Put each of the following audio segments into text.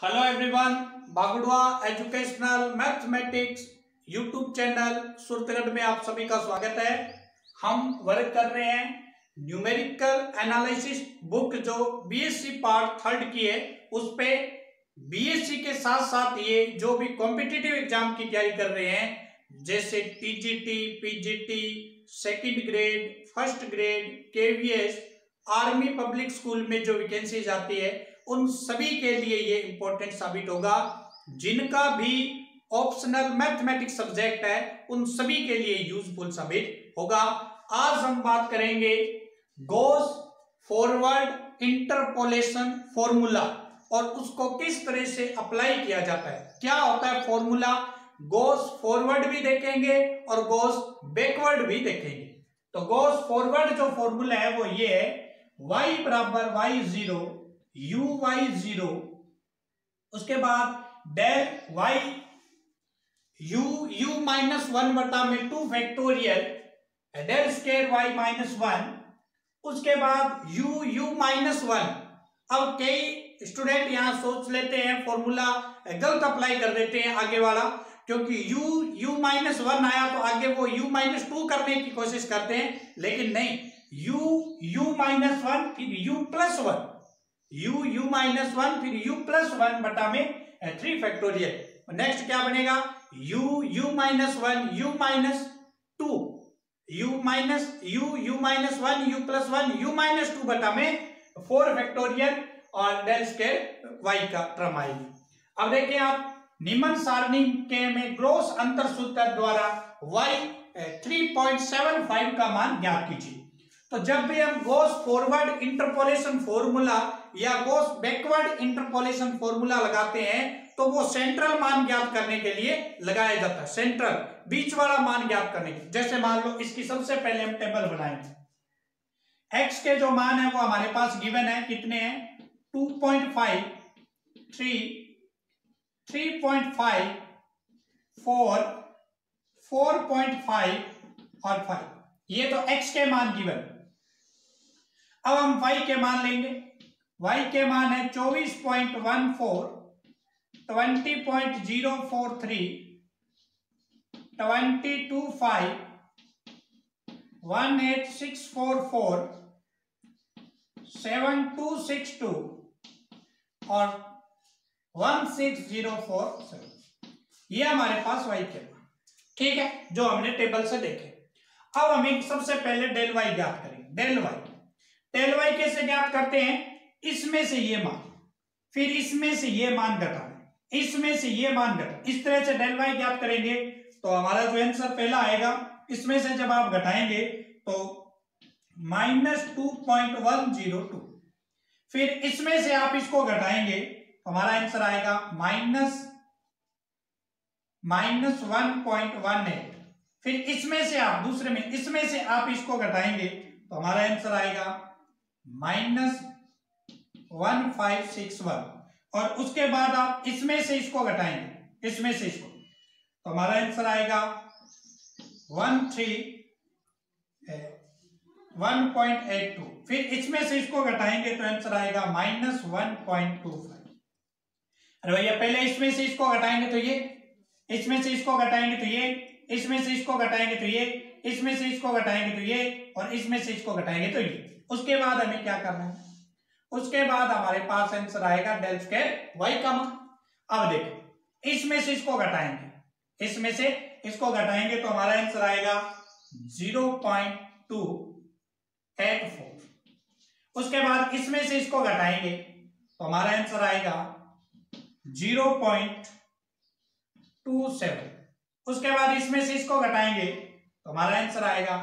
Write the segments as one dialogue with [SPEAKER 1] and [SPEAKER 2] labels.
[SPEAKER 1] Hello everyone, Bagudwa educational mathematics YouTube channel Suratgarh में आप सभी का स्वागत है। हम वर्क कर रहे हैं न्यूमेरिकल एनालिसिस बुक जो बीएससी पार्ट थर्ड की है, उस पे बीएससी के साथ साथ ये जो भी कॉम्पिटिटिव एग्जाम की तैयारी कर रहे हैं जैसे TGT, PGT, second grade, first grade, KVS, army public school में जो वैकेंसीज आती है उन सभी के लिए ये इंपॉर्टेंट साबित होगा। जिनका भी ऑप्शनल मैथमेटिक्स सब्जेक्ट है उन सभी के लिए यूजफुल साबित होगा। आज हम बात करेंगे गॉस फॉरवर्ड इंटरपोलेशन फॉर्मूला और उसको किस तरह से अप्लाई किया जाता है, क्या होता है फॉर्मूला। गॉस फॉरवर्ड भी देखेंगे और गॉस बैकवर्ड भी देखेंगे। तो गॉस फॉरवर्ड जो फॉर्मूला है वो ये है, y बराबर y0 uy0, उसके बाद डेल y u माइनस 1 बटा में 2 factorial del square y minus 1, उसके बाद u माइनस 1। अब कई स्टूडेंट यहां सोच लेते हैं फॉर्मूला गलत अप्लाई कर देते हैं आगे वाला, क्योंकि u माइनस 1 आया तो आगे वो u माइनस 2 करने की कोशिश करते हैं, लेकिन नहीं, u माइनस 1 फिर u प्लस 1, u माइनस 1 फिर u प्लस 1 बटा में 3 फैक्टोरियल। नेक्स्ट क्या बनेगा, u minus 1 u minus 2, u minus 1 u plus 1 u minus 2 बटा में 4 फैक्टोरियल और डेल स्क्वायर y का टर्म आएगी। अब देखिए आप निम्न सारणी के में ग्रॉस अंतर सूत्र द्वारा y 3.75 का मान ज्ञात कीजिए। तो जब भी हम गॉस फॉरवर्ड इंटरपोलेशन फॉर्मूला या गॉस बैकवर्ड इंटरपोलेशन फॉर्मूला लगाते हैं तो वो सेंट्रल मान ज्ञात करने के लिए लगाया जाता है, सेंट्रल बीच वाला मान ज्ञात करने के लिए। जैसे मान लो इसकी सबसे पहले हम टेबल बनाएंगे, x के जो मान है वो हमारे पास गिवन है, कितने हैं 2.5, 3.5, 4, 4.5 और 5, ये तो x के मान गिवन। अब हम y के मान लेंगे, y के मान है 24.14, 20.043, 22.5, 18644, 7262 और 16047, ये हमारे पास y के मान, ठीक है, जो हमने टेबल से देखे। अब हमें सबसे पहले डेल y ज्ञात करेंगे। डेल y कैसे ज्ञात करते हैं, इसमें से ये मान फिर इसमें से ये मान घटाना, इसमें से ये मान घटाना, इस तरह से डेल y ज्ञात करेंगे तो हमारा जो आंसर पहला आएगा, इसमें से जब आप घटाएंगे तो -2.102, फिर इसमें से आप इसको घटाएंगे तो हमारा आंसर आएगा -1.18, फिर इसमें से आप दूसरे में इसमें से आप इसको घटाएंगे तो हमारा आंसर आएगा -1561, और उसके बाद आप इसमें से इसको घटाएंगे, इसमें से इसको, तो हमारा आंसर आएगा 1.82, फिर इसमें से इसको घटाएंगे तो आंसर आएगा -1.25। अरे भैया पहले इसमें से इसको घटाएंगे तो ये, इसमें से इसको घटाएंगे तो ये, इसमें से इसको घटाएंगे तो ये, इसमें से इसको घटाएंगे तो ये, और इसमें से इसको घटाएंगे तो ये। उसके बाद हमें क्या करना है, उसके बाद हमारे पास आंसर आएगा डेल स्क्वायर y का मान। अब देखो इसमें से इसको घटाएंगे, इसमें से इसको घटाएंगे तो हमारा आंसर आएगा 0.284, उसके बाद इसमें से इसको घटाएंगे तो हमारा आंसर आएगा 0.27, उसके बाद इसमें से इसको घटाएंगे तो हमारा आंसर आएगा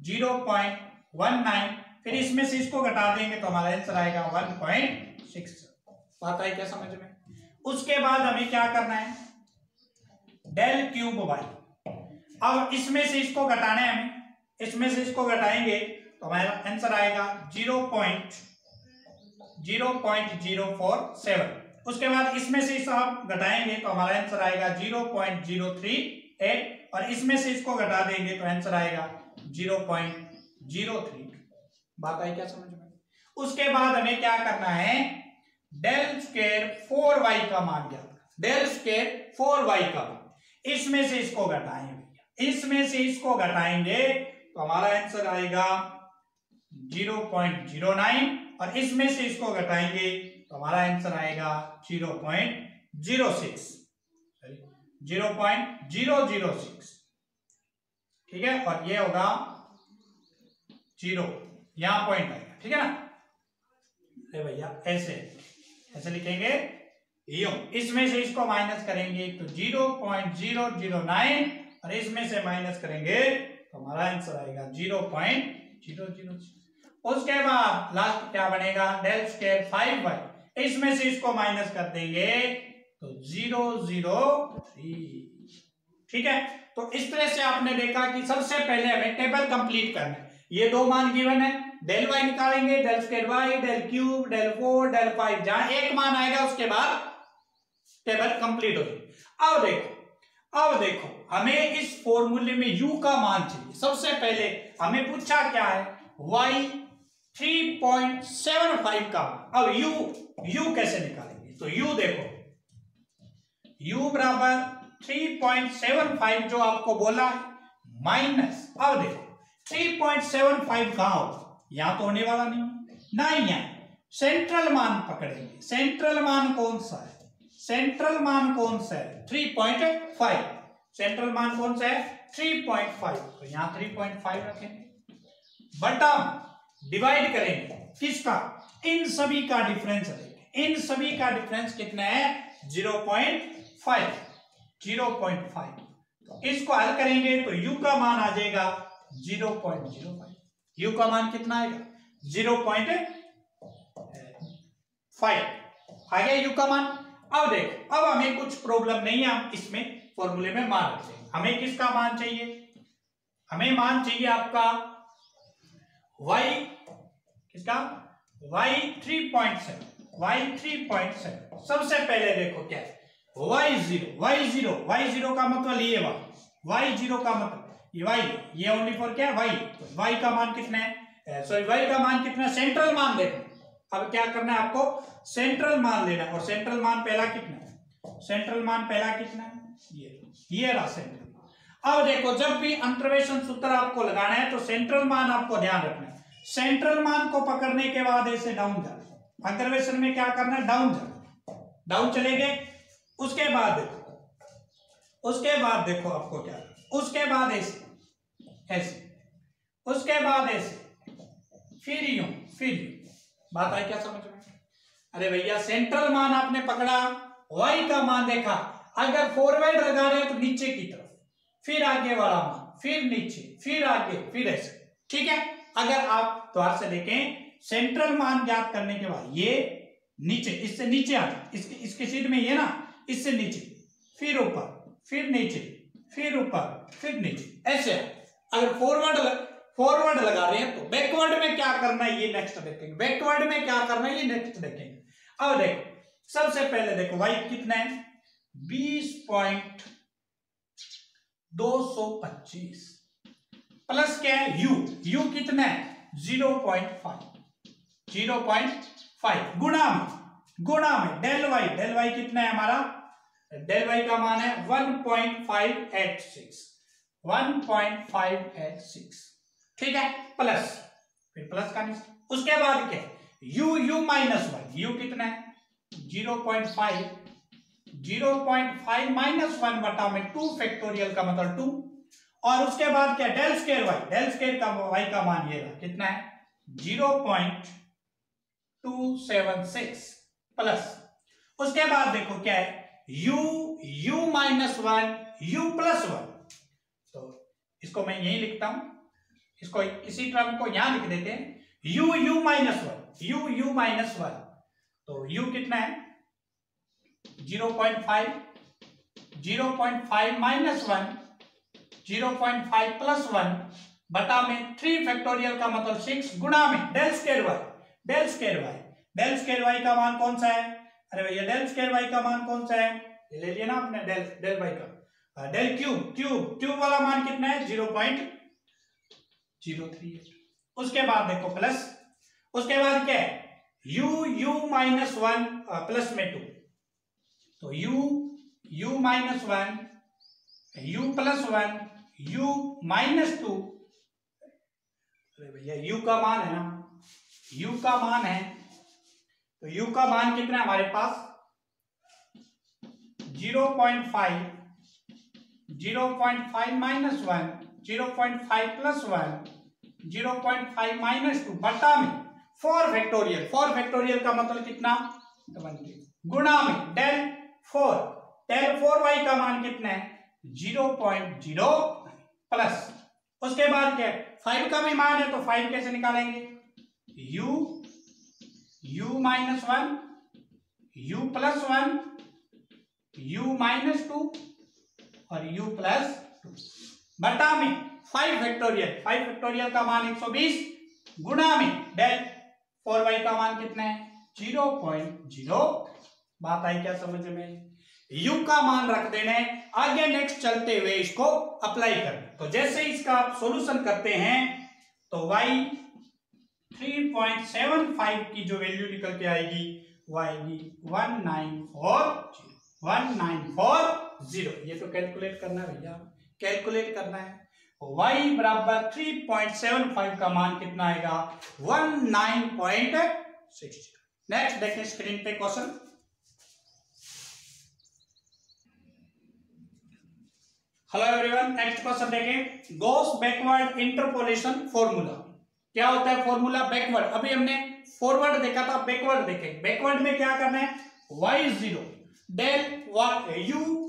[SPEAKER 1] 0.19, फिर इसमें से इसको घटा देंगे तो हमारा आंसर आएगा 1.6। बात आई क्या समझ में। उसके बाद हमें क्या करना है, डेल क्यूब y। अब इसमें से इसको घटाना है हमें, इसमें से इसको घटाएंगे तो हमारा आंसर आएगा 0.047, उसके बाद इसमें से इसको आप घटाएंगे तो हमारा आंसर आएगा 0.038, और इसमें से इसको घटा देंगे तो आंसर आएगा 0.03। बात आई क्या समझ में। उसके बाद हमें क्या करना है, डेल स्क्वायर 4y का मान ज्ञात करना, डेल स्क्वायर 4y का मान। इसमें से इसको घटाएंगे भैया, इसमें से इसको घटाएंगे तो हमारा आंसर आएगा 0.09 और इसमें से इसको घटाएंगे तो हमारा आंसर आएगा 0.006, 0.006। ठीक है, और ये होगा 0, यहां पॉइंट आएगा। ठीक है ना, अरे भैया ऐसे लिखेंगे यूं, इसमें से इसको माइनस करेंगे तो 0.009 और इसमें से माइनस करेंगे तो हमारा आंसर आएगा 0.006। उसके बाद लास्ट क्या बनेगा, डेल स्क्वायर 5y, इसमें से इसको माइनस कर देंगे तो 003। ठीक है, तो इस तरह से आपने देखा कि सबसे पहले हमें टेबल कंप्लीट करना है। ये दो मान गिवन है, डेल वाई निकालेंगे, del square y, del cube, del 4, del 5, जहां एक मान आएगा उसके बाद टेबल कंप्लीट हो जाएगी। अब देखो हमें इस फॉर्मूले में u का मान चाहिए। सबसे पहले हमें पूछा क्या है, y 3.75 का मान। अब u कैसे निकालेंगे, तो u देखो, u बराबर 3.75 जो आपको बोला है माइनस, अब देखो 3.75 कहां होगा, यहां तो होने वाला नहीं ना, यहां सेंट्रल मान पकड़ेंगे। सेंट्रल मान कौन सा है, सेंट्रल मान कौन सा है 3.5, सेंट्रल मान कौन सा है 3.5, तो यहां 3.5 रखेंगे, बटा डिवाइड करेंगे किसका, इन सभी का डिफरेंस रखेंगे। इन सभी का डिफरेंस कितना है 0.5, तो इसको हल करेंगे तो u का मान आ जाएगा 0.05। u का मान कितना आएगा 0.5 आ गया u का मान। अब देखो, अब हमें कुछ प्रॉब्लम नहीं है, हम इसमें फॉर्मूले में मान रखते हैं। हमें किसका मान चाहिए, हमें मान चाहिए आपका y, किसका y 3.7। सबसे पहले देखो क्या है y0 का मतलब ये y0 का मतलब ये ओनली फॉर क्या है y, तो y का मान कितना है, सॉरी y का मान कितना है, सेंट्रल मान देखो। अब क्या करना है आपको, सेंट्रल मान लेना, और सेंट्रल मान पहला कितना है, सेंट्रल मान पहला कितना है, ये रहा सेंट्रल। अब देखो, जब भी अंतर्वेशन सूत्र आपको लगाना है तो सेंट्रल मान आपको ध्यान रखना है। सेंट्रल मान को पकड़ने के बाद ऐसे डाउन जाना, अंतर्वेशन में क्या करना है, डाउन जाना, डाउन चले गए। उसके बाद देखो आपको क्या, उसके बाद ऐसे, उसके बाद ऐसे, फिर यूं, बात आई क्या समझ में। अरे भैया, सेंट्रल मान आपने पकड़ा, y का मान देखा, अगर फॉरवर्ड लगा रहे हो तो नीचे की तरफ, फिर आगे वाला मान, फिर नीचे, फिर आगे, फिर ऐसे। ठीक है, अगर आप द्वार से देखें, सेंट्रल मान ज्ञात करने के बाद ये नीचे, इससे नीचे आ जाए, इसके सीध में ये ना, इससे नीचे, फिर ऊपर, फिर नीचे, फिर ऊपर, फिर नीचे, ऐसे। अगर फॉरवर्ड लगा रहे हैं तो बैकवर्ड में क्या करना है ये नेक्स्ट देखेंगे, बैकवर्ड में क्या करना है ये नेक्स्ट देखेंगे। अब देखो, सबसे पहले देखो y कितना है 20.225 प्लस क्या है u कितना है 0.5 गुणा में डेल y कितना है हमारा, डेल y का मान है 1.586। ठीक है, प्लस, फिर प्लस का निशान। उसके बाद क्या u माइनस y, u कितना है 0.5 माइनस 1 बटा में 2 फैक्टोरियल का मतलब 2। और उसके बाद क्या, डेल स्क्वायर का y का मान ये रहा, कितना है 0.276 प्लस। उसके बाद देखो क्या है u माइनस 1 u प्लस 1, तो इसको मैं यही लिखता हूं, इसको इसी टर्म को यहां लिख देते हैं, u माइनस 1, तो u कितना है 0.5 माइनस 1, 0.5 प्लस 1 बटा में 3 फैक्टोरियल का मतलब 6 गुणा में डेल स्क्वायर y का मान कौन सा है, अरे भैया डेल स्क्वायर y का मान कौन सा है, ले लिया ना आपने, डेल y का, डेल क्यूब वाला मान कितना है 0.038। उसके बाद देखो प्लस, उसके बाद क्या है u माइनस 1 प्लस में 2, तो u minus 1, u plus 1, u minus 2। अरे भैया u का मान है ना, u का मान है, तो u का मान कितना है हमारे पास 0.5, 0.5 माइनस 1, 0.5 प्लस 1, 0.5 माइनस 2 बटा में 4 फैक्टोरियल। 4 फैक्टोरियल का मतलब कितना, 20 गुणा में डेल 4, डेल 4y का मान कितना है 0.0 प्लस, उसके बाद क्या है 5 का भी मान है, तो 5 कैसे निकालेंगे, u minus 1, u plus 1, u minus 2 और u प्लस 2 बटा में 5 फैक्टोरियल। 5 फैक्टोरियल का मान 120 गुणा में डेल 4y का मान कितना है 0.0। बात आई क्या समझ में, u का मान रख देना है, आगे नेक्स्ट चलते हुए इसको अप्लाई करना। तो जैसे इसका आप सॉल्यूशन करते हैं तो y 3.75 की जो वैल्यू निकल के आएगी वो आएगी 1940। ये तो कैलकुलेट करना है भैया, कैलकुलेट करना है। y बराबर 3.75 का मान कितना आएगा 19.60। नेक्स्ट देखें स्क्रीन पे question. Hello everyone, next question देखें, गॉस बैकवर्ड इंटरपोलेशन फॉर्मूला। क्या होता है फॉर्मूला बैकवर्ड, अभी हमने फॉरवर्ड देखा था, बैकवर्ड देखें। बैकवर्ड में क्या करना है y0 del u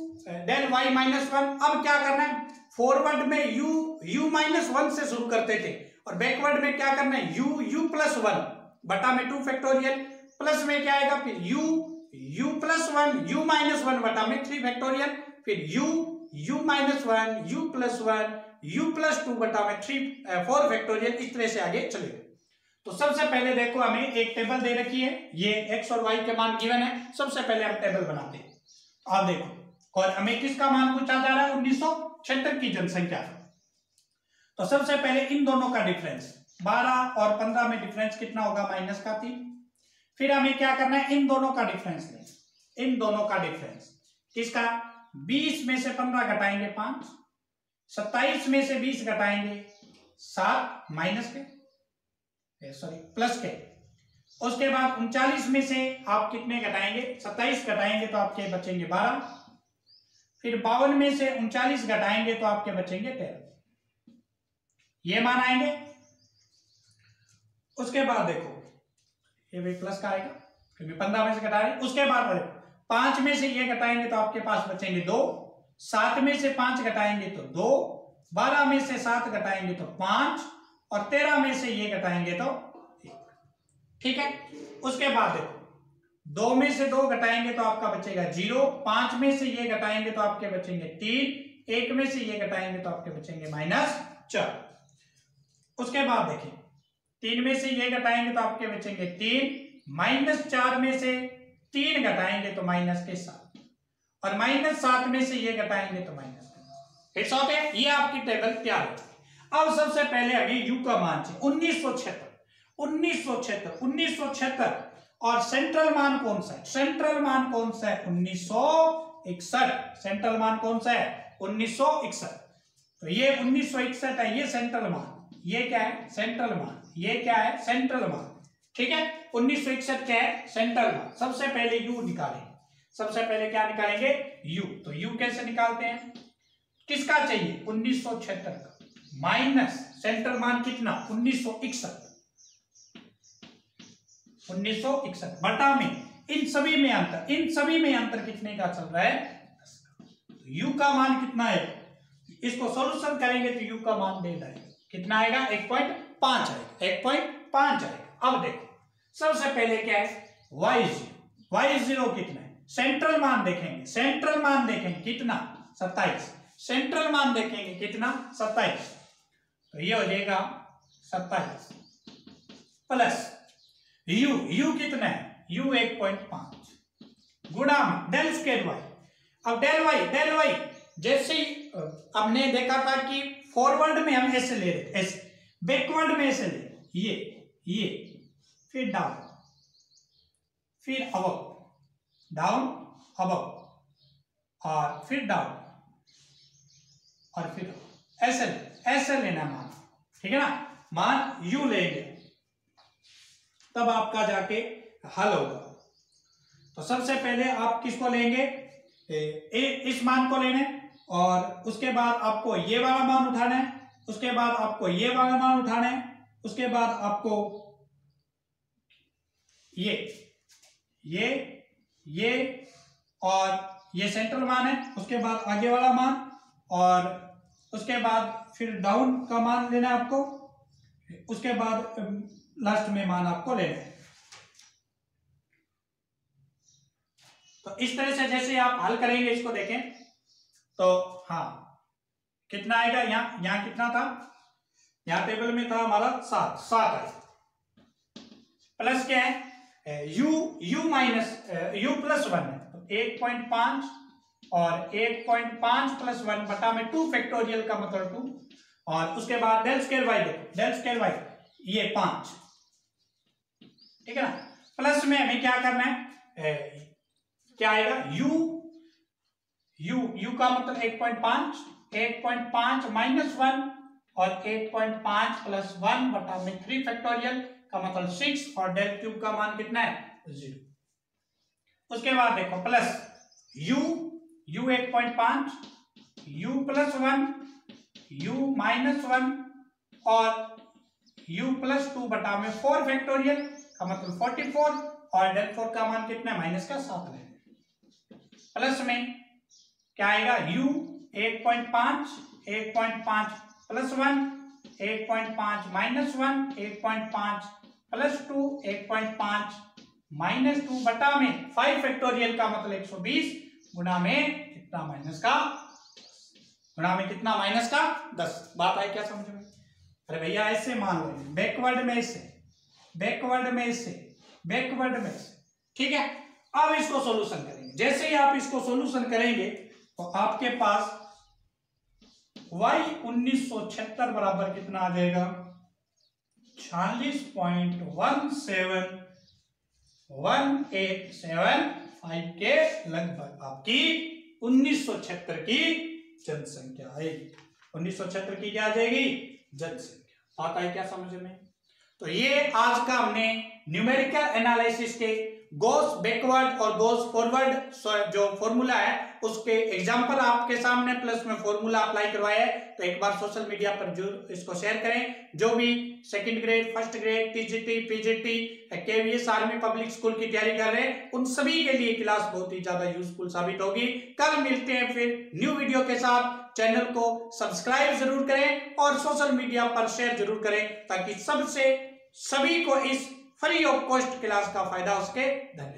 [SPEAKER 1] del y minus 1। अब क्या करना है, फॉरवर्ड में u माइनस 1 से शुरू करते थे और बैकवर्ड में क्या करना है u प्लस 1 बटा में 2 फैक्टोरियल, प्लस में क्या आएगा फिर u प्लस 1 u माइनस 1 बटा में 3 फैक्टोरियल, फिर u minus 1 u plus 1 u plus 2 बटा में 4 फैक्टोरियल। इस तरह से आगे चलेगा। तो सबसे पहले देखो हमें एक टेबल दे रखी है, ये x और y के मान गिवन है। सबसे पहले हम टेबल बनाते हैं। आप देखो, और हमें किसका मान पूछा जा रहा है 1976 की जनसंख्या। तो सबसे पहले इन दोनों का डिफरेंस 12 और 15 में डिफरेंस कितना होगा माइनस का 3। फिर हमें क्या करना है इन दोनों का डिफरेंस लें, इन दोनों का डिफरेंस किसका 20 में से 15 घटाएंगे 5, 27 में से 20 घटाएंगे 7 माइनस के सॉरी प्लस के, उसके बाद 39 में से आप कितने घटाएंगे 27 घटाएंगे तो आपके बचेंगे 12, फिर 52 में से 39 घटाएंगे तो आपके बचेंगे 13। ये मान आएंगे। उसके बाद देखो ये भी प्लस का आएगा क्योंकि 15 में से घटाएंगे। उसके बाद 5 में से ये घटाएंगे तो आपके पास बचेंगे 2, 7 में से 5 घटाएंगे तो 2, 12 में से 7 घटाएंगे तो 5 और 13 में से ये घटाएंगे तो 1। ठीक है। उसके बाद देखो 2 में से 2 घटाएंगे तो आपका बचेगा 0, 5 में से ये घटाएंगे तो आपके बचेंगे 3, 1 में से ये घटाएंगे तो आपके बचेंगे -4। उसके बाद देखिए 3 में से ये घटाएंगे तो आपके बचेंगे 3, -4 में से 3 घटाएंगे तो -7 और -7 में से ये घटाएंगे तो -3। It's okay. ये आपकी टेबल तैयार है। अब सबसे पहले हमें u का मान चाहिए 1976 और सेंट्रल मान कौन सा है, सेंट्रल मान कौन सा है 1961। सेंट्रल मान कौन सा है 1961। तो ये 1961 है, ये सेंट्रल मान, ये क्या है सेंट्रल मान, ये क्या है सेंट्रल मान। ठीक है, 1961 क्या है सेंट्रल मान। सबसे पहले u निकालेंगे, सबसे पहले क्या निकालेंगे u। तो u कैसे निकालते हैं, किसका चाहिए 1976 का माइनस सेंट्रल मान कितना 1961 बटा में इन सभी में अंतर, इन सभी में अंतर कितने का चल रहा है 10 का। u का मान कितना है, इसको सॉल्यूशन करेंगे तो u का मान दे जाएगा कितना आएगा 1.5 आएगा, 1.5 आएगा। अब देखो सबसे पहले क्या है y0 कितना है, सेंट्रल मान देखेंगे, सेंट्रल मान देखेंगे कितना 27, सेंट्रल मान देखेंगे कितना 27, तो ये हो जाएगा 27 प्लस u कितना है u 1.5 गुणा में डेल स्क्वायर y। अब डेल y जैसे ही हमने देखा था कि फॉरवर्ड में हम ऐसे ले रहे, ऐसे बैकवर्ड में ऐसे ले ये फिर डाउन फिर अबव, डाउन, अबव और फिर डाउन और फिर ऐसे लेना मान, ठीक है ना। मान यू लेंगे तब आपका जाके हल होगा। तो सबसे पहले आप किसको लेंगे, इस मान को लेने, और उसके बाद आपको ये वाला मान उठाना है, उसके बाद आपको ये वाला मान उठाना है, उसके बाद आपको ये और ये सेंट्रल मान है, उसके बाद आगे वाला मान, और उसके बाद फिर डाउन का मान लेना है आपको, उसके बाद लास्ट में मान आपको लेना है। तो इस तरह से जैसे आप हल करेंगे इसको देखें तो हाँ कितना आएगा, यहां कितना था, यहां टेबल में था हमारा 7 आएगा। प्लस क्या है, u प्लस 1 है तो 1.5 और 1.5 प्लस 1 बटा में 2 फैक्टोरियल का मतलब 2, और उसके बाद डेल स्क्वायर वाई, देखो डेल स्क्वायर वाई ये 5, ठीक है ना। प्लस में हमें क्या करना है, क्या आएगा u का मतलब 1.5 माइनस 1 और 1.5 प्लस 1 बटा में 3 फैक्टोरियल का मतलब 6, और डेल क्यूब का मान कितना है 0। उसके बाद देखो plus u 1.5, u plus 1, u minus 1 और u प्लस 2 बटा में 4 फैक्टोरियल का मतलब 44, और डेल 4 का मान कितना है माइनस का 7 है। प्लस में क्या आएगा, u 1.5 plus 1, 1.5 minus 1, 1.5 plus 2, 1.5 minus 2 बटा में 5 फैक्टोरियल का मतलब 120 गुणा में कितना माइनस का, गुणा में कितना माइनस का 10। बात आई क्या समझ में? अरे भैया ऐसे मान लो, बैकवर्ड में से, बैकवर्ड में से, बैकवर्ड में से, ठीक है। अब इसको सॉल्यूशन करेंगे। जैसे ही आप इसको सॉल्यूशन करेंगे तो आपके पास y 1976 बराबर कितना आ जाएगा, 46.187 के लगभग आपकी 1976 की जनसंख्या आएगी। 1976 की क्या आ जाएगी, जनसंख्या। बात आई क्या समझ में? तो ये आज का हमने न्यूमेरिकल एनालिसिस के गोस बैकवर्ड और गोस फॉरवर्ड जो फॉर्मूला है उसके एग्जांपल आपके सामने प्लस में फॉर्मूला अप्लाई करवाया है। तो एक बार सोशल मीडिया पर जो इसको शेयर करें। जो भी second grade, first grade, TGT, PGT, KVS, army public school की तैयारी कर रहे हैं, उन सभी के लिए क्लास बहुत ही ज्यादा यूजफुल साबित होगी। कल मिलते हैं फिर न्यू वीडियो के साथ। चैनल को सब्सक्राइब जरूर करें और सोशल मीडिया पर शेयर जरूर करें ताकि सभी को इस फ्री ऑफ कॉस्ट क्लास का फायदा हो सके। धन्यवाद।